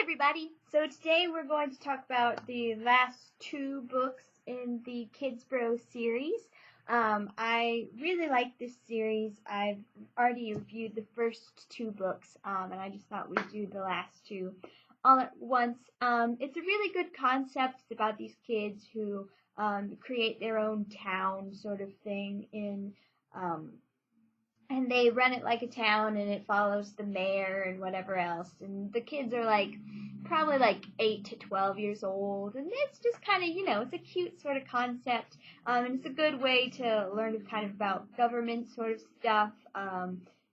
everybody! So today we're going to talk about the last two books in the Kidsboro series. I really like this series. I've already reviewed the first two books, and I just thought we'd do the last two all at once. It's a really good concept. It's about these kids who create their own town sort of thing and they run it like a town, and it follows the mayor and whatever else. And the kids are probably 8 to 12 years old, and it's just kind of, it's a cute sort of concept, and it's a good way to learn kind of about government sort of stuff.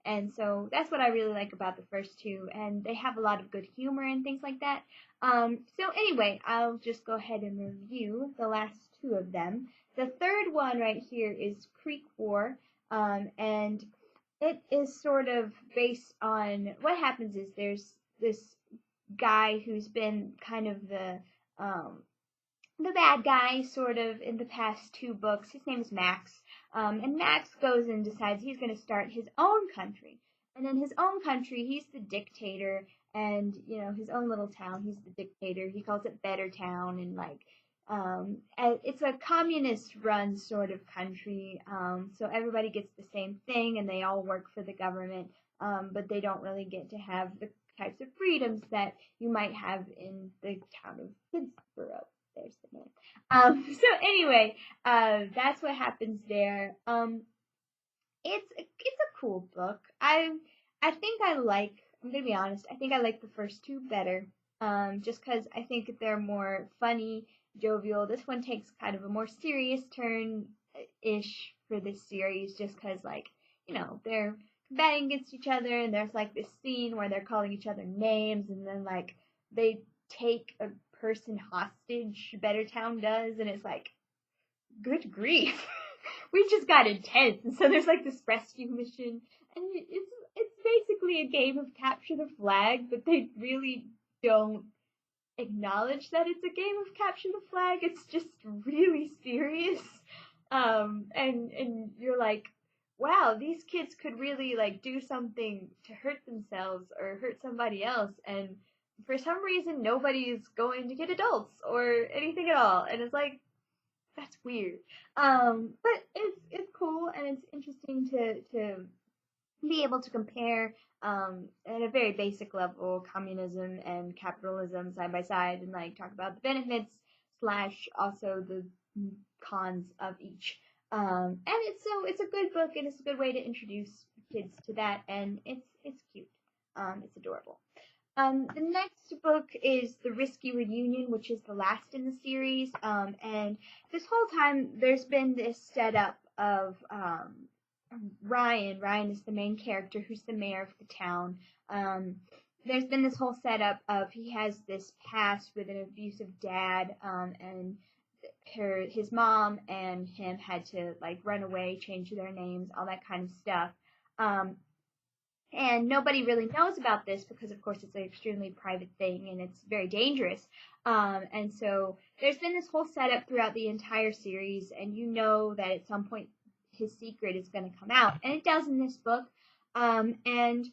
And so that's what I really like about the first two, and they have a lot of good humor and things like that. So anyway, I'll just go ahead and review the last two of them. The third one right here is Creek War, and it is sort of based on what happens is there's this guy who's been kind of the bad guy sort of in the past two books. His name is Max, and Max goes and decides he's going to start his own country. And in his own country, he's the dictator, and his own little town, he's the dictator. He calls it Better Town, and it's a communist-run sort of country, so everybody gets the same thing, and they all work for the government, but they don't really get to have the types of freedoms that you might have in the town of Kidsboro. There's the name. So anyway, that's what happens there. It's a cool book. I think I'm gonna be honest, I think I like the first two better, just because I think they're more funny, jovial. This one takes kind of a more serious turn-ish for this series, just because, they're combating against each other, and there's, this scene where they're calling each other names, and then, they take a person hostage, Better Town does, and it's good grief. We just got intense, and so there's, this rescue mission, and it's basically a game of capture the flag, but they really don't acknowledge that it's a game of capture the flag. It's just really serious, and you're wow, these kids could really do something to hurt themselves or hurt somebody else, and for some reason nobody's going to get adults or anything at all, and it's that's weird. But it's cool, and it's interesting to be able to compare at a very basic level communism and capitalism side by side, and talk about the benefits / also the cons of each. And it's a good book, and it's a good way to introduce kids to that, and it's cute. It's adorable. The next book is The Risky Reunion, which is the last in the series. And this whole time there's been this setup of Ryan. Ryan is the main character, who's the mayor of the town. There's been this whole setup of he has this past with an abusive dad, and his mom and him had to run away, change their names, all that kind of stuff. And nobody really knows about this because, of course, it's an extremely private thing and it's very dangerous. And so there's been this whole setup throughout the entire series, and that at some point his secret is going to come out, and it does in this book. And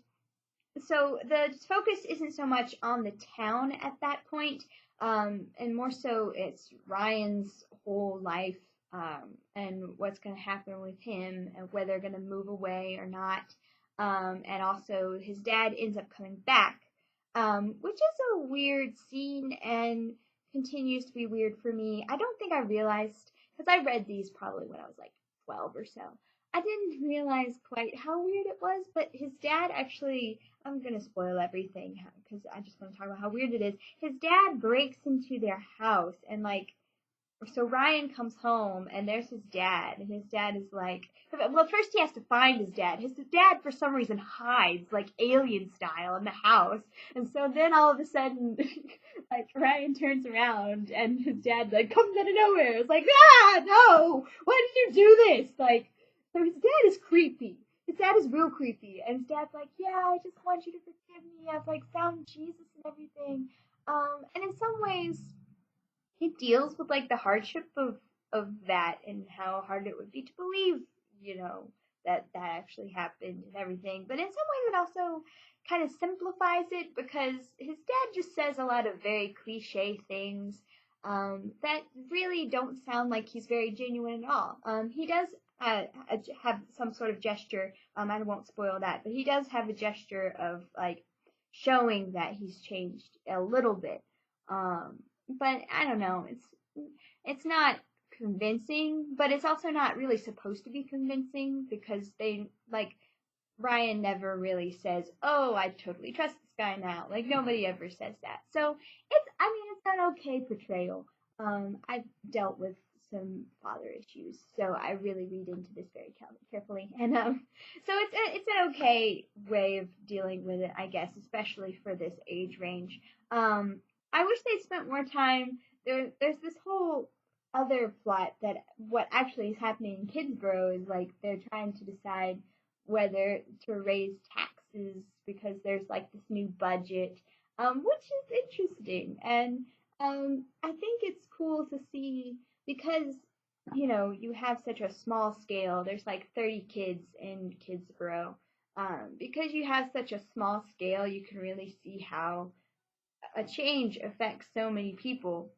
so the focus isn't so much on the town at that point, and more so it's Ryan's whole life, and what's going to happen with him, and whether they're going to move away or not. And also his dad ends up coming back, which is a weird scene and continues to be weird for me. I don't think I realized, because I read these probably when I was 12 or so. I didn't realize quite how weird it was, but his dad actually, I'm going to spoil everything because I just want to talk about how weird it is. His dad breaks into their house, and so Ryan comes home, and there's his dad, and his dad is well, first he has to find his dad. His dad, for some reason, hides, alien style, in the house, and so then all of a sudden, Ryan turns around, and his dad, comes out of nowhere. It's no! Why did you do this? So his dad is creepy. His dad is real creepy, and his dad's yeah, I just want you to forgive me. I've, found Jesus and everything. And in some ways, he deals with the hardship of that, and how hard it would be to believe that actually happened and everything. But in some ways, it also kind of simplifies it because his dad just says a lot of very cliche things that really don't sound like he's very genuine at all. He does have some sort of gesture. I won't spoil that, but he does have a gesture of like showing that he's changed a little bit. But I don't know. It's not convincing, but it's also not really supposed to be convincing because they like Ryan never really says, "Oh, I totally trust this guy now." Like nobody ever says that. So it's an okay portrayal. I've dealt with some father issues, so I really read into this very carefully, and so it's an okay way of dealing with it, I guess, especially for this age range. I wish they spent more time. There's this whole other plot that what actually is happening in Kidsboro is like they're trying to decide whether to raise taxes because there's like this new budget, which is interesting. And I think it's cool to see because, you have such a small scale. There's like 30 kids in Kidsboro. Because you have such a small scale, you can really see how a change affects so many people.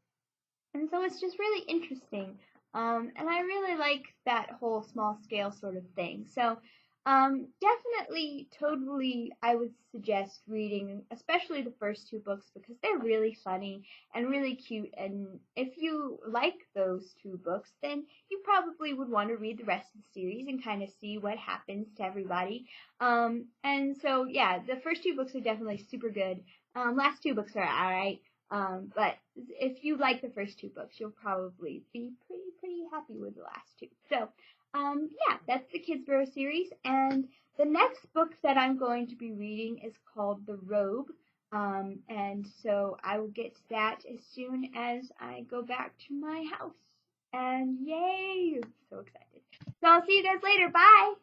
And so it's just really interesting. And I really like that whole small scale sort of thing. So definitely, totally, I would suggest reading, especially the first two books because they're really funny and really cute. And if you like those two books, then you probably would want to read the rest of the series and kind of see what happens to everybody. And so, yeah, the first two books are definitely super good. Last two books are alright. But if you like the first two books, you'll probably be pretty happy with the last two. So, yeah, that's the Kidsboro series. And the next book that I'm going to be reading is called The Robe. And so I will get to that as soon as I go back to my house. And yay! I'm so excited. So I'll see you guys later. Bye!